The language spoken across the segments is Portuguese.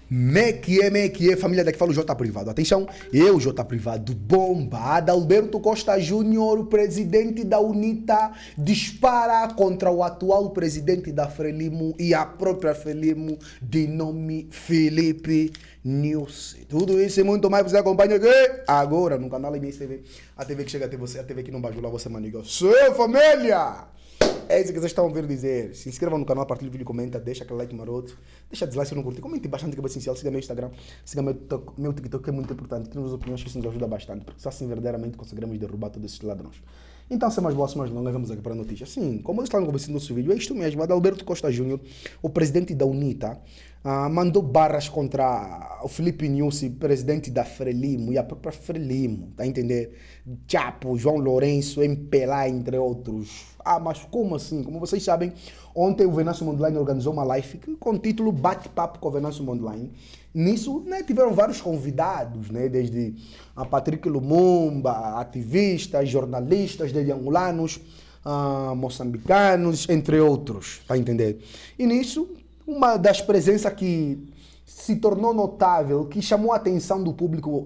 Me que é, família, daqui fala o J Privado. Atenção, eu, J Privado, bomba. Adalberto Costa Júnior, o presidente da UNITA, dispara contra o atual presidente da Frelimo e a própria Frelimo, de nome Felipe Nyusi. Tudo isso e muito mais você acompanha aqui agora no canal MSTV. A TV que chega até você, a TV que não bajula você, maniga. Seu família! É isso que vocês estão a ver dizer. Se inscreva no canal, partilhe o vídeo, comenta, deixa aquele like maroto, deixa dislike se não curtir, comente bastante que é essencial, siga meu Instagram, siga meu TikTok, que é muito importante, temos opiniões que isso nos ajuda bastante, porque só assim verdadeiramente conseguiremos derrubar todos esses ladrões. Então, sem mais boas, sem mais longas, vamos aqui para a notícia. Sim, como eu estava no começo do nosso vídeo, é isto mesmo, Adalberto Costa Júnior, o presidente da UNITA, mandou barras contra o Felipe Nyusi, presidente da Frelimo, e a própria Frelimo, tá a entender? Chapo, João Lourenço, MPLA, entre outros. Mas como assim? Como vocês sabem, ontem o Venâncio Mondlane organizou uma live com o título Bate-Papo com o Venâncio Mondlane. Nisso, né, tiveram vários convidados, né, desde a Patrick Lumumba, ativistas, jornalistas, desde angolanos, moçambicanos, entre outros, tá a entender? E nisso, uma das presenças que se tornou notável, que chamou a atenção do público,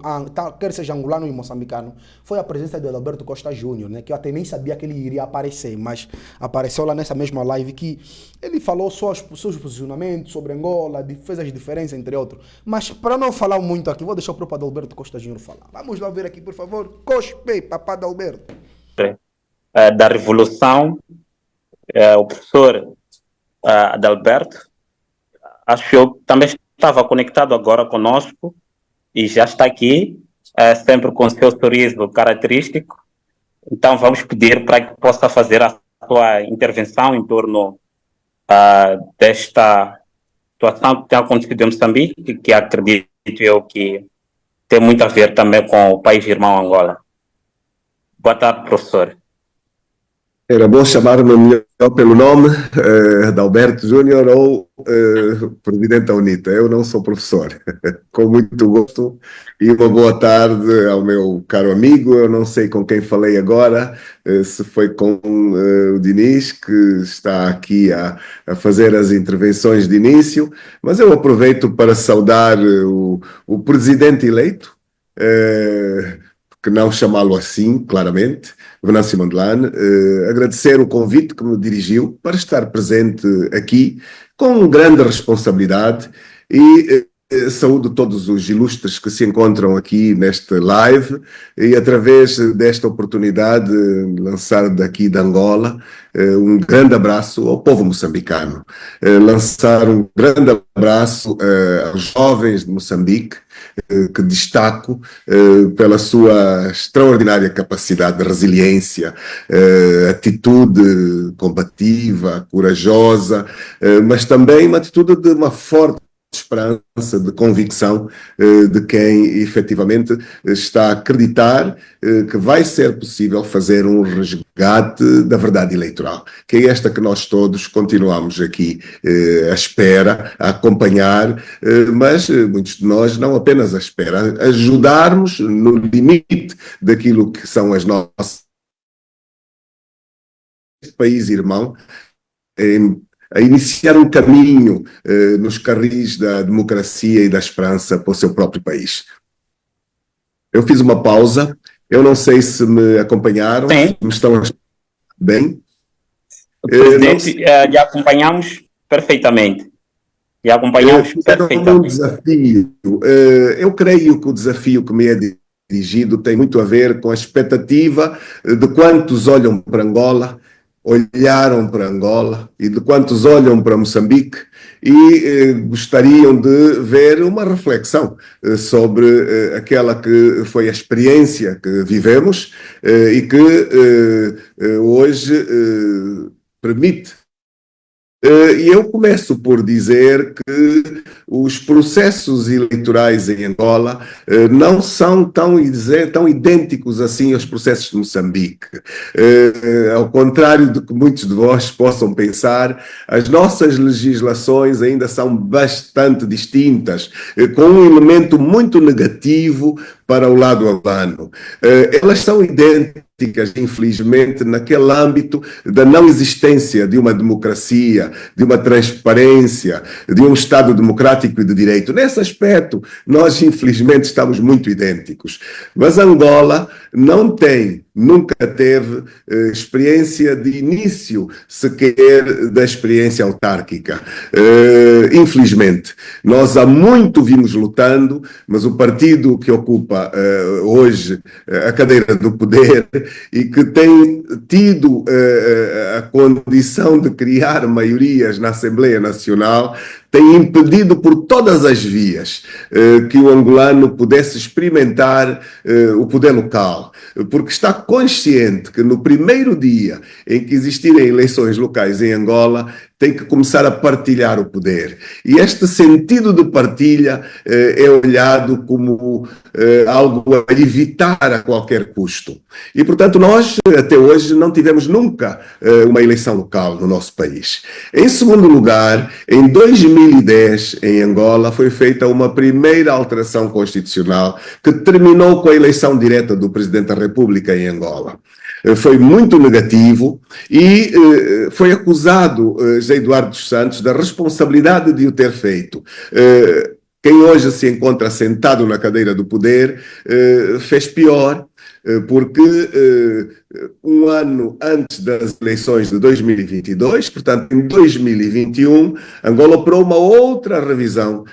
quer seja angolano e moçambicano, foi a presença de Adalberto Costa Júnior, né, que eu até nem sabia que ele iria aparecer, mas apareceu lá nessa mesma live que ele falou seus posicionamentos sobre Angola, fez as diferenças, entre outros. Mas para não falar muito aqui, vou deixar o próprio Adalberto Costa Júnior falar. Vamos lá ver aqui, por favor. Cospe, papá Adalberto. Da Revolução, o professor Adalberto, acho que eu também estava conectado agora conosco e já está aqui, sempre com o seu sorriso característico. Então vamos pedir para que possa fazer a sua intervenção em torno desta situação que tem acontecido em Moçambique, que acredito eu que tem muito a ver também com o país irmão Angola. Boa tarde, professor. Era bom chamar-me melhor pelo nome, Adalberto Júnior ou presidente da UNITA. Eu não sou professor. Com muito gosto e uma boa tarde ao meu caro amigo. Eu não sei com quem falei agora, se foi com o Diniz, que está aqui a fazer as intervenções de início, mas eu aproveito para saudar o presidente eleito, que não chamá-lo assim, claramente, Venâncio Mondlane, agradecer o convite que me dirigiu para estar presente aqui com grande responsabilidade e saúdo todos os ilustres que se encontram aqui neste live e através desta oportunidade lançar daqui de Angola um grande abraço ao povo moçambicano, lançar um grande abraço aos jovens de Moçambique, que destaco pela sua extraordinária capacidade de resiliência, atitude combativa, corajosa, mas também uma atitude de uma forte esperança, de convicção de quem efetivamente está a acreditar que vai ser possível fazer um resgate da verdade eleitoral, que é esta que nós todos continuamos aqui à espera, a acompanhar, mas muitos de nós não apenas à espera, a ajudarmos no limite daquilo que são as nossas país irmão, a iniciar um caminho nos carris da democracia e da esperança para o seu próprio país. Eu fiz uma pausa, eu não sei se me acompanharam, Sim. me estão a bem. Presidente, lhe acompanhamos perfeitamente. Lhe acompanhamos perfeitamente. Um desafio. Eu creio que o desafio que me é dirigido tem muito a ver com a expectativa de quantos olham para Angola, olharam para Angola e de quantos olham para Moçambique e gostariam de ver uma reflexão sobre aquela que foi a experiência que vivemos e que hoje permite. E eu começo por dizer que os processos eleitorais em Angola não são tão idênticos assim aos processos de Moçambique. Ao contrário do que muitos de vós possam pensar, as nossas legislações ainda são bastante distintas, com um elemento muito negativo, para o lado angolano. Elas são idênticas, infelizmente, naquele âmbito da não existência de uma democracia, de uma transparência, de um Estado democrático e de direito. Nesse aspecto, nós, infelizmente, estamos muito idênticos. Mas Angola não tem, nunca teve experiência de início sequer da experiência autárquica. Infelizmente, nós há muito vimos lutando, mas o partido que ocupa hoje a cadeira do poder e que tem tido a condição de criar maiorias na Assembleia Nacional tem impedido por todas as vias que o angolano pudesse experimentar o poder local, porque está consciente que no primeiro dia em que existirem eleições locais em Angola, tem que começar a partilhar o poder. E este sentido de partilha é olhado como algo a evitar a qualquer custo. E, portanto, nós, até hoje, não tivemos nunca uma eleição local no nosso país. Em segundo lugar, em 2010, em Angola, foi feita uma primeira alteração constitucional que terminou com a eleição direta do Presidente da República em Angola. Foi muito negativo e foi acusado José Eduardo dos Santos da responsabilidade de o ter feito. Quem hoje se encontra sentado na cadeira do poder fez pior, porque um ano antes das eleições de 2022, portanto em 2021, Angola operou uma outra revisão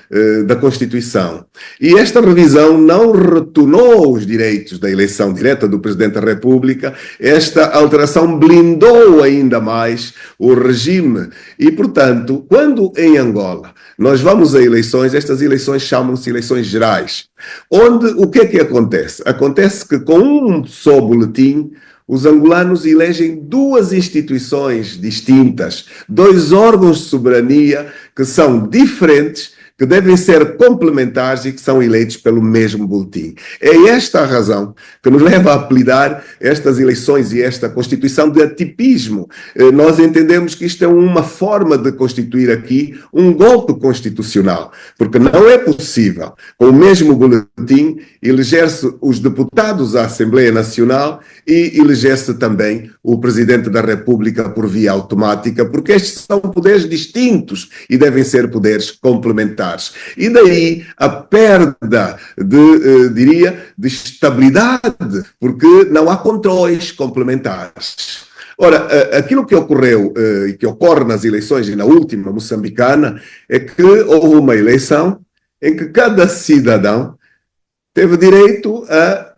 da Constituição. E esta revisão não retornou os direitos da eleição direta do Presidente da República, esta alteração blindou ainda mais o regime. E, portanto, quando em Angola nós vamos a eleições, estas eleições chamam-se eleições gerais, onde o que é que acontece? Acontece que com um só boletim, os angolanos elegem duas instituições distintas, dois órgãos de soberania que são diferentes, que devem ser complementares e que são eleitos pelo mesmo boletim. É esta a razão que nos leva a apelidar estas eleições e esta Constituição de atipismo. Nós entendemos que isto é uma forma de constituir aqui um golpe constitucional, porque não é possível, com o mesmo boletim, eleger-se os deputados à Assembleia Nacional e eleger-se também o Presidente da República por via automática, porque estes são poderes distintos e devem ser poderes complementares. E daí a perda de estabilidade, porque não há controles complementares. Ora, aquilo que ocorreu e que ocorre nas eleições e na última moçambicana é que houve uma eleição em que cada cidadão teve direito a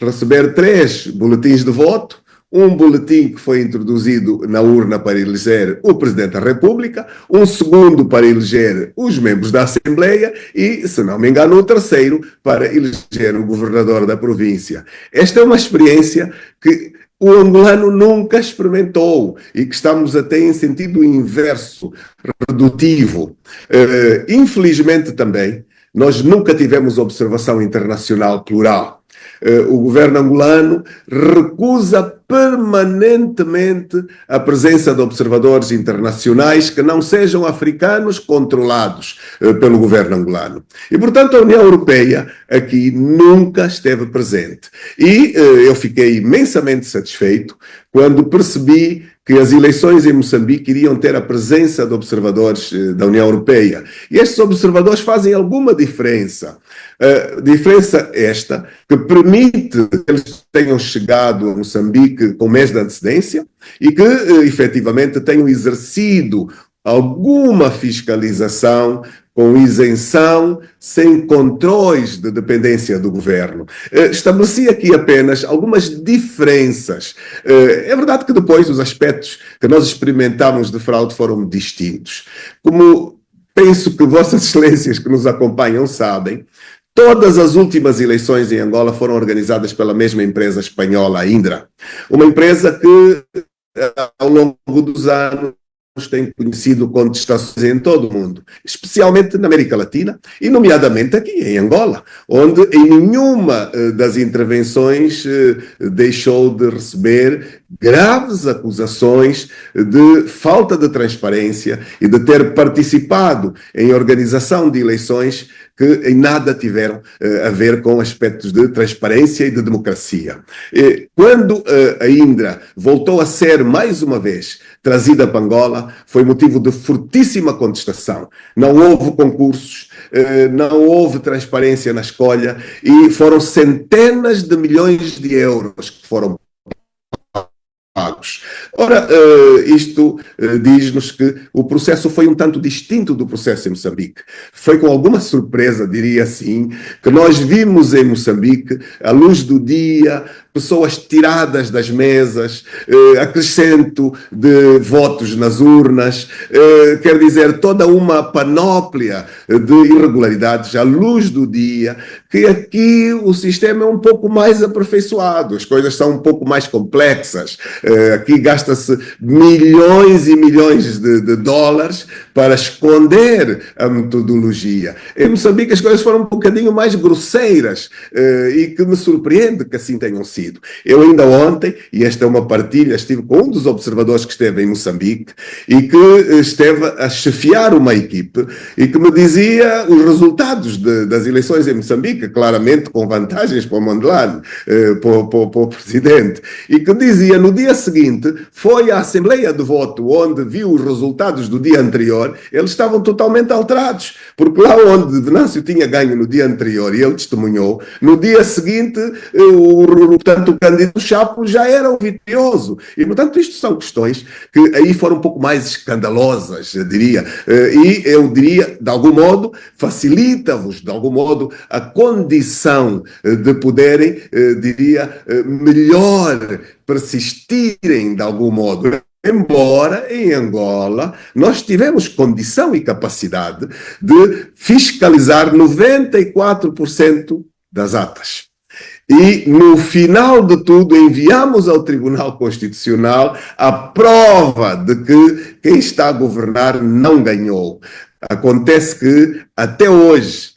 receber 3 boletins de voto, um boletim que foi introduzido na urna para eleger o Presidente da República, um segundo para eleger os membros da Assembleia e, se não me engano, um terceiro para eleger o governador da província. Esta é uma experiência que o angolano nunca experimentou e que estamos até em sentido inverso, redutivo. Infelizmente também, nós nunca tivemos observação internacional plural. O governo angolano recusa permanentemente a presença de observadores internacionais que não sejam africanos controlados pelo governo angolano. E, portanto, a União Europeia aqui nunca esteve presente. E eu fiquei imensamente satisfeito quando percebi que as eleições em Moçambique iriam ter a presença de observadores da União Europeia. E estes observadores fazem alguma diferença. Diferença esta que permite que eles tenham chegado a Moçambique com mês de antecedência e que, efetivamente, tenham exercido alguma fiscalização com isenção, sem controles de dependência do governo. Estabeleci aqui apenas algumas diferenças. É verdade que depois os aspectos que nós experimentamos de fraude foram distintos. Como penso que Vossas Excelências que nos acompanham sabem, todas as últimas eleições em Angola foram organizadas pela mesma empresa espanhola, a Indra. Uma empresa que, ao longo dos anos, tem conhecido contestações em todo o mundo, especialmente na América Latina e nomeadamente aqui em Angola, onde em nenhuma das intervenções deixou de receber graves acusações de falta de transparência e de ter participado em organização de eleições que em nada tiveram a ver com aspectos de transparência e de democracia. Quando a Indra voltou a ser, mais uma vez, trazida para Angola, foi motivo de fortíssima contestação. Não houve concursos, não houve transparência na escolha e foram centenas de milhões de euros que foram pagos. Ora, isto diz-nos que o processo foi um tanto distinto do processo em Moçambique. Foi com alguma surpresa, diria assim, que nós vimos em Moçambique, à luz do dia, pessoas tiradas das mesas, acrescento de votos nas urnas, quer dizer, toda uma panóplia de irregularidades à luz do dia, que aqui o sistema é um pouco mais aperfeiçoado, as coisas são um pouco mais complexas. Aqui gasta-se milhões e milhões de dólares para esconder a metodologia. Em Moçambique as coisas foram um bocadinho mais grosseiras e que me surpreende que assim tenham sido. Eu ainda ontem, e esta é uma partilha, estive com um dos observadores que esteve em Moçambique e que esteve a chefiar uma equipe e que me dizia os resultados das eleições em Moçambique, claramente com vantagens para o Mondlane, para o presidente, e que dizia no dia seguinte, foi à Assembleia de Voto onde viu os resultados do dia anterior, eles estavam totalmente alterados, porque lá onde Venâncio tinha ganho no dia anterior e ele testemunhou, no dia seguinte, portanto, o candidato Chapo já era o vitorioso. E, portanto, isto são questões que aí foram um pouco mais escandalosas, eu diria. E eu diria, de algum modo, facilita-vos, de algum modo, a condição de poderem, diria, melhor persistirem, de algum modo. Embora em Angola nós tivemos condição e capacidade de fiscalizar 94% das atas. E, no final de tudo, enviamos ao Tribunal Constitucional a prova de que quem está a governar não ganhou. Acontece que, até hoje,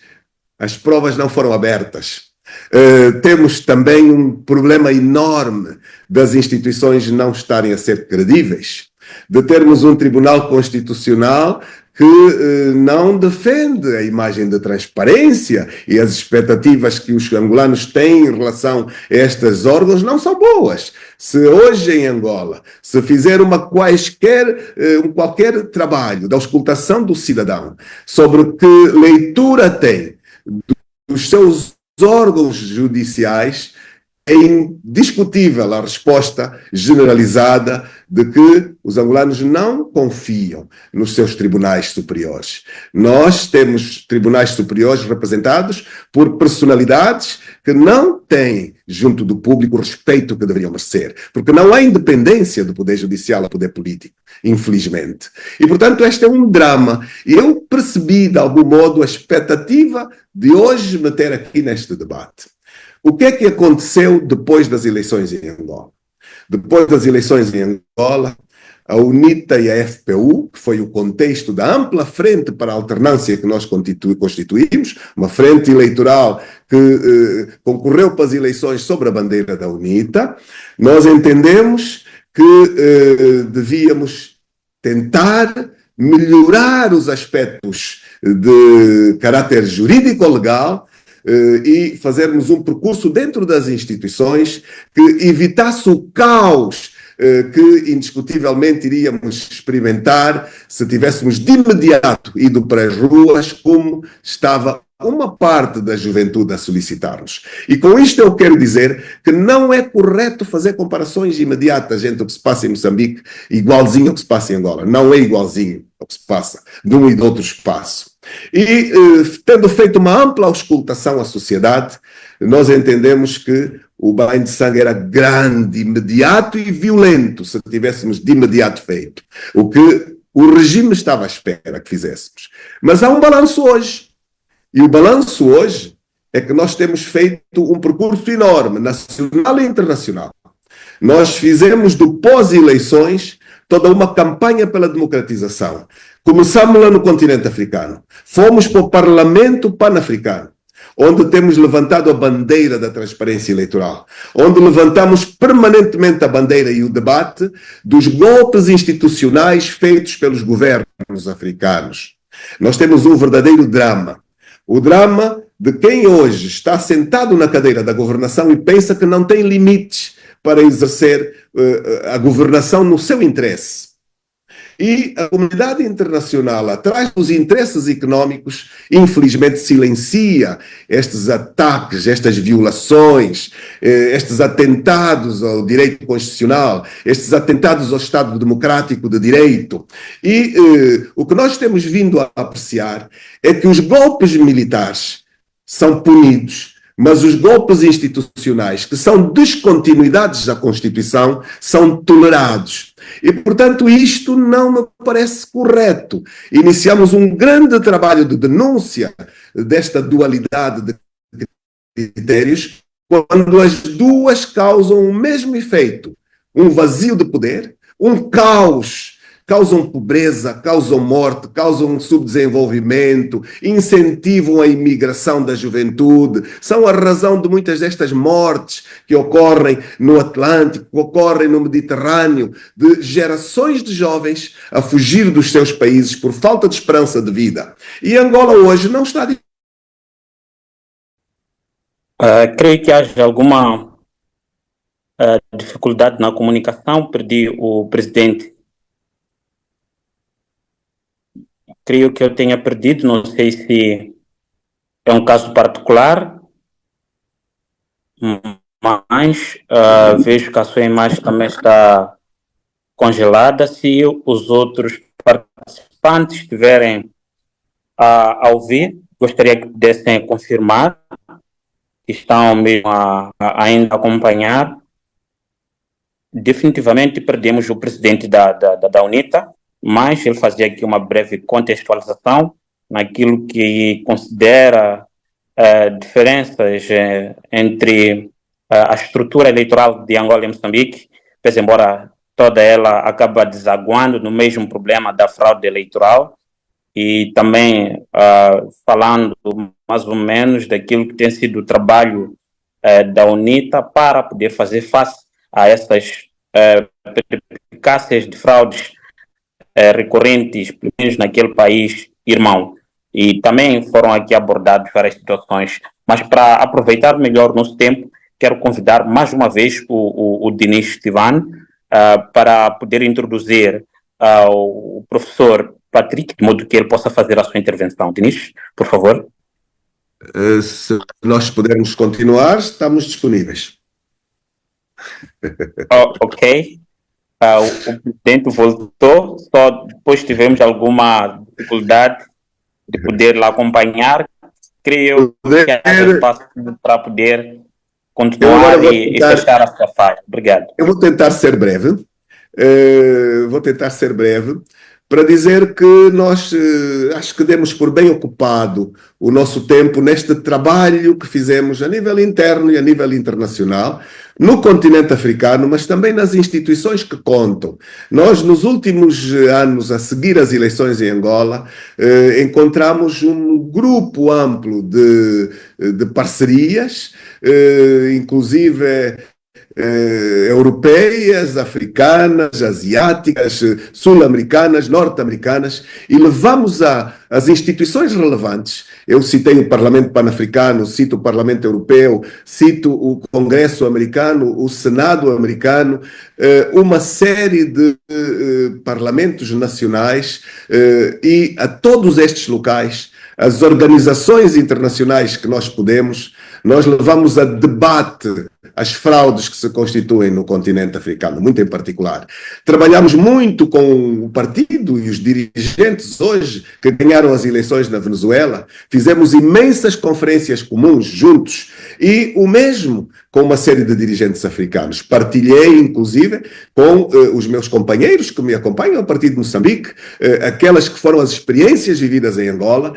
as provas não foram abertas. Temos também um problema enorme das instituições não estarem a ser credíveis, de termos um Tribunal Constitucional que não defende a imagem de transparência e as expectativas que os angolanos têm em relação a estes órgãos não são boas. Se hoje em Angola se fizer qualquer trabalho da auscultação do cidadão sobre que leitura tem dos seus órgãos judiciais, é indiscutível a resposta generalizada de que os angolanos não confiam nos seus tribunais superiores. Nós temos tribunais superiores representados por personalidades que não têm, junto do público, o respeito que deveriam merecer, porque não há independência do poder judicial ao poder político, infelizmente. E, portanto, este é um drama. E eu percebi, de algum modo, a expectativa de hoje me ter aqui neste debate. O que é que aconteceu depois das eleições em Angola? Depois das eleições em Angola, a UNITA e a FPU, que foi o contexto da ampla frente para a alternância que nós constituímos, uma frente eleitoral que concorreu para as eleições sobre a bandeira da UNITA, nós entendemos que devíamos tentar melhorar os aspectos de caráter jurídico-legal e fazermos um percurso dentro das instituições que evitasse o caos que indiscutivelmente iríamos experimentar se tivéssemos de imediato ido para as ruas, como estava uma parte da juventude a solicitar-nos. E com isto eu quero dizer que não é correto fazer comparações imediatas entre o que se passa em Moçambique igualzinho ao que se passa em Angola. Não é igualzinho ao que se passa de um e de outro espaço. E, tendo feito uma ampla auscultação à sociedade, nós entendemos que o banho de sangue era grande, imediato e violento, se tivéssemos de imediato feito. O que o regime estava à espera que fizéssemos. Mas há um balanço hoje. E o balanço hoje é que nós temos feito um percurso enorme, nacional e internacional. Nós fizemos do pós-eleições toda uma campanha pela democratização. Começamos lá no continente africano. Fomos para o Parlamento Pan-Africano, onde temos levantado a bandeira da transparência eleitoral, onde levantamos permanentemente a bandeira e o debate dos golpes institucionais feitos pelos governos africanos. Nós temos um verdadeiro drama. O drama de quem hoje está sentado na cadeira da governação e pensa que não tem limites para exercer a governação no seu interesse. E a comunidade internacional, atrás dos interesses económicos, infelizmente silencia estes ataques, estas violações, estes atentados ao direito constitucional, estes atentados ao Estado Democrático de Direito. E o que nós temos vindo a apreciar é que os golpes militares são punidos, mas os golpes institucionais, que são descontinuidades da Constituição, são tolerados. E, portanto, isto não me parece correto. Iniciamos um grande trabalho de denúncia desta dualidade de critérios, quando as duas causam o mesmo efeito: um vazio de poder, um caos. Causam pobreza, causam morte, causam subdesenvolvimento, incentivam a imigração da juventude, são a razão de muitas destas mortes que ocorrem no Atlântico, que ocorrem no Mediterrâneo, de gerações de jovens a fugir dos seus países por falta de esperança de vida. E Angola hoje não está... Creio que haja alguma dificuldade na comunicação. Perdi o presidente. Creio que eu tenha perdido, não sei se é um caso particular, mas vejo que a sua imagem também está congelada. Se os outros participantes estiverem a ouvir, gostaria que pudessem confirmar que estão mesmo ainda a acompanhar. Definitivamente perdemos o presidente da UNITA, mas ele fazia aqui uma breve contextualização naquilo que considera diferenças entre a estrutura eleitoral de Angola e Moçambique, pois embora toda ela acaba desaguando no mesmo problema da fraude eleitoral, e também falando mais ou menos daquilo que tem sido o trabalho da UNITA para poder fazer face a essas peripécias de fraudes recorrentes, pelo menos naquele país irmão. E também foram aqui abordadas várias situações. Mas para aproveitar melhor o nosso tempo, quero convidar mais uma vez o Dinis Estivan para poder introduzir o professor Patrick, de modo que ele possa fazer a sua intervenção. Dinis, por favor. Se nós pudermos continuar, estamos disponíveis. Ok. O presidente voltou, só depois tivemos alguma dificuldade de poder lá acompanhar. Creio que há espaço para poder continuar e fechar a sua fala. Obrigado. Eu vou tentar ser breve. Para dizer que nós acho que demos por bem ocupado o nosso tempo neste trabalho que fizemos a nível interno e a nível internacional, no continente africano, mas também nas instituições que contam. Nós, nos últimos anos, a seguir as eleições em Angola, encontramos um grupo amplo de parcerias, inclusive europeias, africanas, asiáticas, sul-americanas, norte-americanas, e levamos as instituições relevantes. Eu citei o Parlamento Pan-Africano, cito o Parlamento Europeu, cito o Congresso Americano, o Senado Americano, uma série de parlamentos nacionais, e a todos estes locais, as organizações internacionais que nós podemos, nós levamos a debate as fraudes que se constituem no continente africano, muito em particular. Trabalhamos muito com o partido e os dirigentes hoje que ganharam as eleições na Venezuela, fizemos imensas conferências comuns juntos e o mesmo com uma série de dirigentes africanos. Partilhei, inclusive, com os meus companheiros que me acompanham a partir de Moçambique, aquelas que foram as experiências vividas em Angola,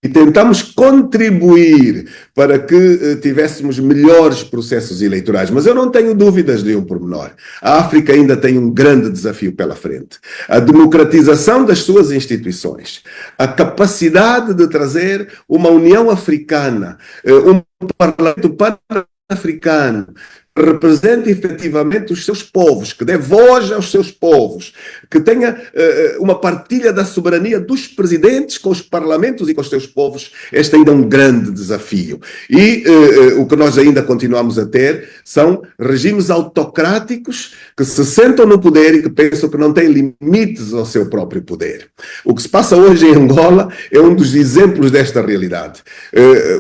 e tentamos contribuir para que tivéssemos melhores processos eleitorais. Mas eu não tenho dúvidas de um pormenor. A África ainda tem um grande desafio pela frente. A democratização das suas instituições, a capacidade de trazer uma União Africana, um Parlamento Pan-Africano, que represente efetivamente os seus povos, que dê voz aos seus povos, que tenha uma partilha da soberania dos presidentes com os parlamentos e com os seus povos. Este ainda é um grande desafio. E o que nós ainda continuamos a ter são regimes autocráticos que se sentam no poder e que pensam que não têm limites ao seu próprio poder. O que se passa hoje em Angola é um dos exemplos desta realidade.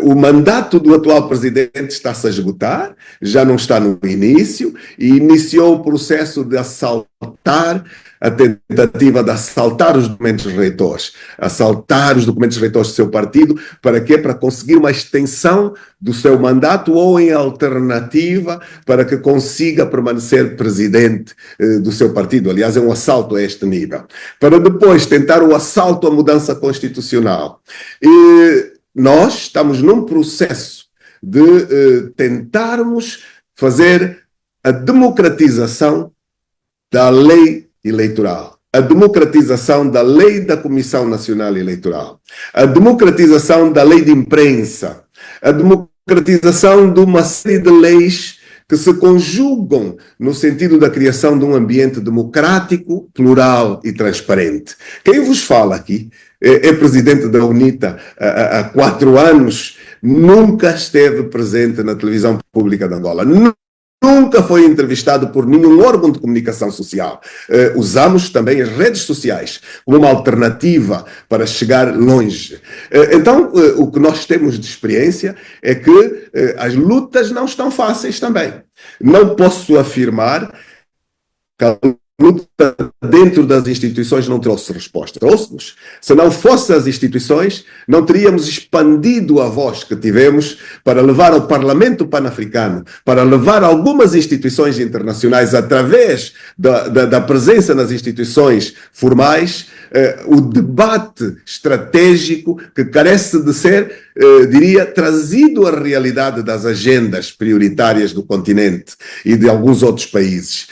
O mandato do atual presidente está-se a esgotar, já não está no início, e iniciou o processo de assaltar, a tentativa de assaltar os documentos reitores, assaltar os documentos reitores do seu partido. Para quê? Para conseguir uma extensão do seu mandato ou, em alternativa, para que consiga permanecer presidente do seu partido. Aliás, é um assalto a este nível. Para depois tentar o assalto à mudança constitucional. E nós estamos num processo de tentarmos fazer a democratização da lei eleitoral, a democratização da lei da Comissão Nacional Eleitoral, a democratização da lei de imprensa, a democratização de uma série de leis que se conjugam no sentido da criação de um ambiente democrático, plural e transparente. Quem vos fala aqui é presidente da UNITA há 4 anos, nunca esteve presente na televisão pública de Angola. Nunca foi entrevistado por nenhum órgão de comunicação social. Usamos também as redes sociais como uma alternativa para chegar longe. Então, o que nós temos de experiência é que as lutas não estão fáceis também. Não posso afirmar que a luta dentro das instituições não trouxe resposta. Trouxe-nos. Se não fossem as instituições, não teríamos expandido a voz que tivemos para levar ao Parlamento Pan-Africano, para levar algumas instituições internacionais, através da presença nas instituições formais, o debate estratégico que carece de ser, diria, trazido à realidade das agendas prioritárias do continente e de alguns outros países.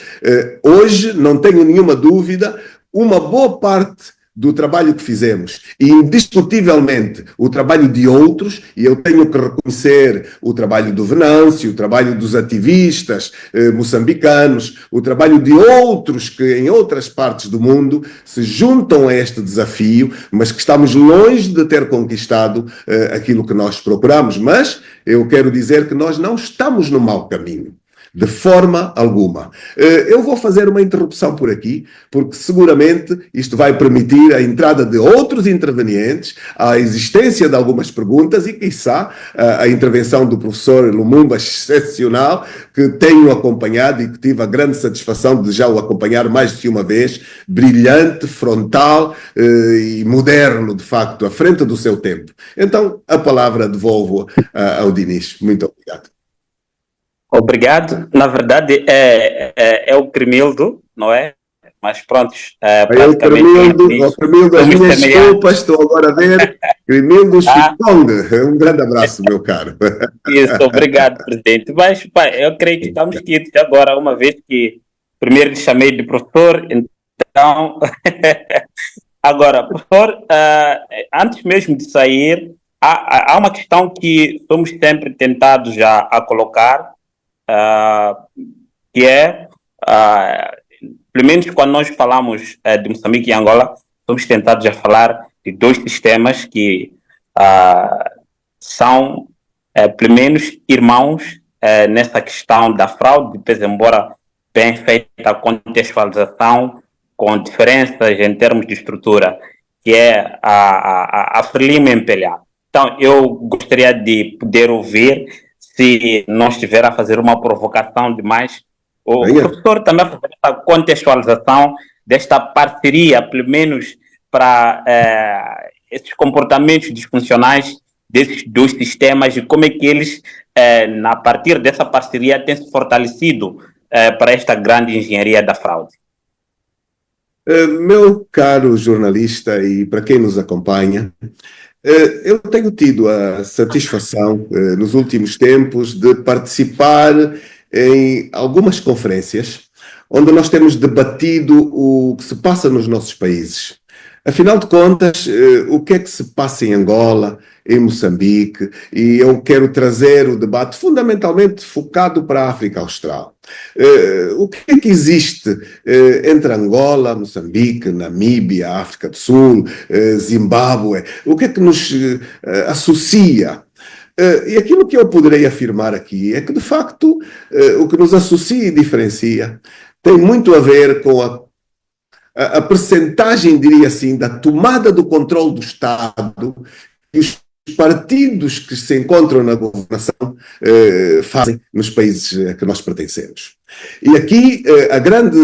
Hoje, não tenho nenhuma dúvida, uma boa parte do trabalho que fizemos, e indiscutivelmente o trabalho de outros, e eu tenho que reconhecer o trabalho do Venâncio, o trabalho dos ativistas moçambicanos, o trabalho de outros que em outras partes do mundo se juntam a este desafio, mas que estamos longe de ter conquistado aquilo que nós procuramos. Mas eu quero dizer que nós não estamos no mau caminho. De forma alguma. Eu vou fazer uma interrupção por aqui, porque seguramente isto vai permitir a entrada de outros intervenientes, a existência de algumas perguntas e, quiçá, a intervenção do professor Lumumba, excepcional, que tenho acompanhado e que tive a grande satisfação de já o acompanhar mais de uma vez, brilhante, frontal e moderno, de facto, à frente do seu tempo. Então, a palavra devolvo ao Dinis. Muito obrigado. Obrigado. Na verdade, é o Cremildo, não é? Mas pronto, O Cremildo, as minhas desculpas, estou agora a ver. Cremildo Chipong. Um grande abraço, meu caro. Isso, obrigado, presidente. Mas, pai, eu creio que estamos quites agora, uma vez que primeiro lhe chamei de professor, então... Agora, professor, antes mesmo de sair, há uma questão que somos sempre tentados já a colocar, que é, pelo menos quando nós falamos de Moçambique e Angola, somos tentados a falar de 2 sistemas que são, pelo menos, irmãos nessa questão da fraude, depois, embora bem feita a contextualização, com diferenças em termos de estrutura, que é a Frelimo MPLA. Então, eu gostaria de poder ouvir, se não estiver a fazer uma provocação demais, o professor também fazer essa contextualização desta parceria, pelo menos para esses comportamentos disfuncionais desses 2 sistemas e como é que eles, a partir dessa parceria, têm se fortalecido para esta grande engenharia da fraude. Meu caro jornalista e para quem nos acompanha, Eu tenho tido a satisfação, nos últimos tempos, de participar em algumas conferências onde nós temos debatido o que se passa nos nossos países. Afinal de contas, o que é que se passa em Angola, em Moçambique, e eu quero trazer o debate fundamentalmente focado para a África Austral. O que é que existe entre Angola, Moçambique, Namíbia, África do Sul, Zimbábue? O que é que nos associa? E aquilo que eu poderei afirmar aqui é que, de facto, o que nos associa e diferencia tem muito a ver com a percentagem, diria assim, da tomada do controle do Estado que os partidos que se encontram na governação fazem nos países a que nós pertencemos. E aqui a grande,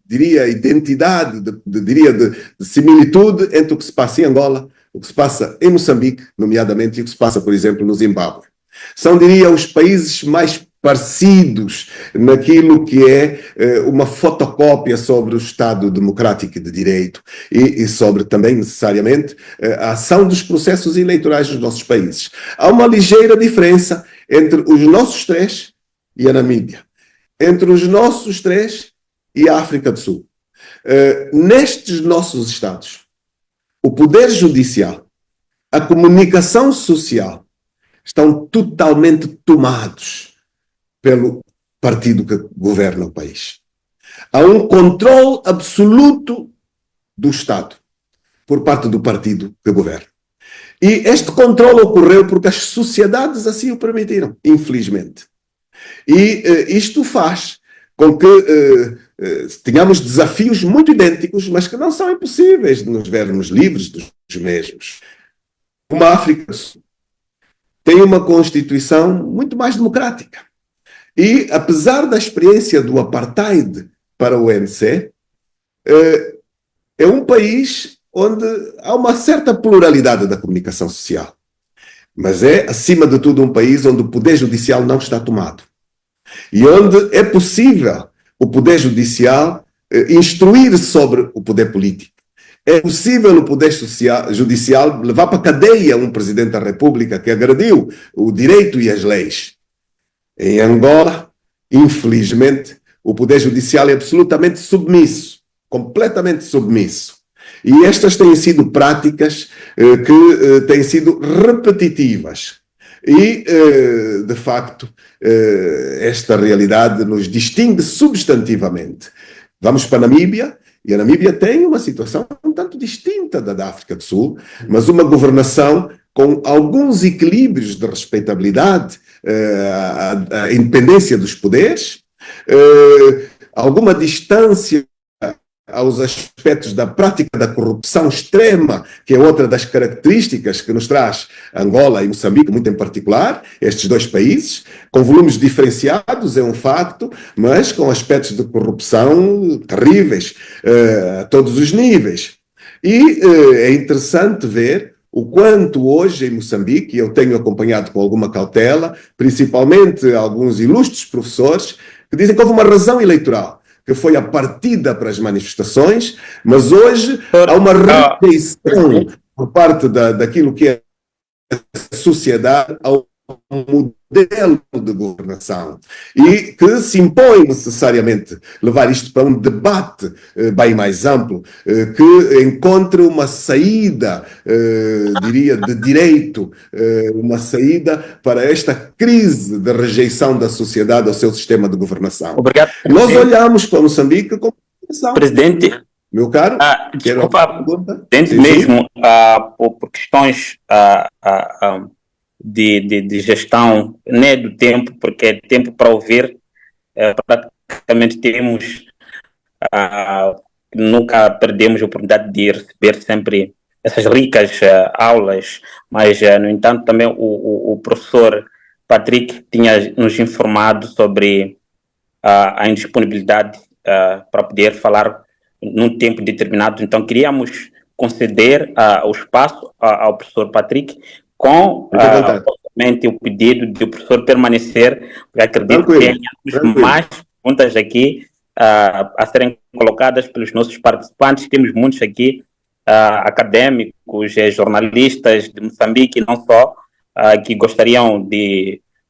diria, identidade, de similitude entre o que se passa em Angola, o que se passa em Moçambique, nomeadamente, e o que se passa, por exemplo, no Zimbábue. São, diria, os países mais parecidos naquilo que é uma fotocópia sobre o Estado democrático e de direito e sobre também, necessariamente, a ação dos processos eleitorais dos nossos países. Há uma ligeira diferença entre os nossos três e a Namíbia, entre os nossos três e a África do Sul. Nestes nossos Estados, o poder judicial, a comunicação social estão totalmente tomados pelo partido que governa o país. Há um controle absoluto do Estado por parte do partido que governa. E este controle ocorreu porque as sociedades assim o permitiram, infelizmente. E isto faz com que tenhamos desafios muito idênticos, mas que não são impossíveis de nos vermos livres dos mesmos. Uma África do Sul tem uma Constituição muito mais democrática. E, apesar da experiência do apartheid para o ANC, é um país onde há uma certa pluralidade da comunicação social. Mas é, acima de tudo, um país onde o poder judicial não está tomado. E onde é possível o poder judicial instruir sobre o poder político. É possível o poder judicial levar para a cadeia um presidente da República que agrediu o direito e as leis. Em Angola, infelizmente, o poder judicial é absolutamente submisso, completamente submisso. E estas têm sido práticas que têm sido repetitivas. E, de facto, esta realidade nos distingue substantivamente. Vamos para a Namíbia, e a Namíbia tem uma situação um tanto distinta da África do Sul, mas uma governação com alguns equilíbrios de respeitabilidade, a independência dos poderes, alguma distância aos aspectos da prática da corrupção extrema, que é outra das características que nos traz Angola e Moçambique, muito em particular, estes dois países, com volumes diferenciados, é um facto, mas com aspectos de corrupção terríveis a todos os níveis. E é interessante ver o quanto hoje em Moçambique, eu tenho acompanhado com alguma cautela, principalmente alguns ilustres professores, que dizem que houve uma razão eleitoral, que foi a partida para as manifestações, mas hoje há uma rejeição por parte daquilo que é a sociedade ao modelo de governação e que se impõe necessariamente levar isto para um debate bem mais amplo, que encontre uma saída, diria, de direito, uma saída para esta crise de rejeição da sociedade ao seu sistema de governação. Obrigado. Nós olhamos para Moçambique como Presidente, meu caro, desculpa, Presidente, mesmo por questões de gestão, não é do tempo, porque é tempo para ouvir, praticamente temos, nunca perdemos a oportunidade de receber sempre essas ricas aulas, mas, no entanto, também o professor Patrick tinha nos informado sobre a indisponibilidade para poder falar num tempo determinado, então queríamos conceder o espaço ao professor Patrick com o pedido de o professor permanecer, porque acredito que temos mais perguntas aqui a serem colocadas pelos nossos participantes. Temos muitos aqui académicos, jornalistas de Moçambique e não só, que gostariam de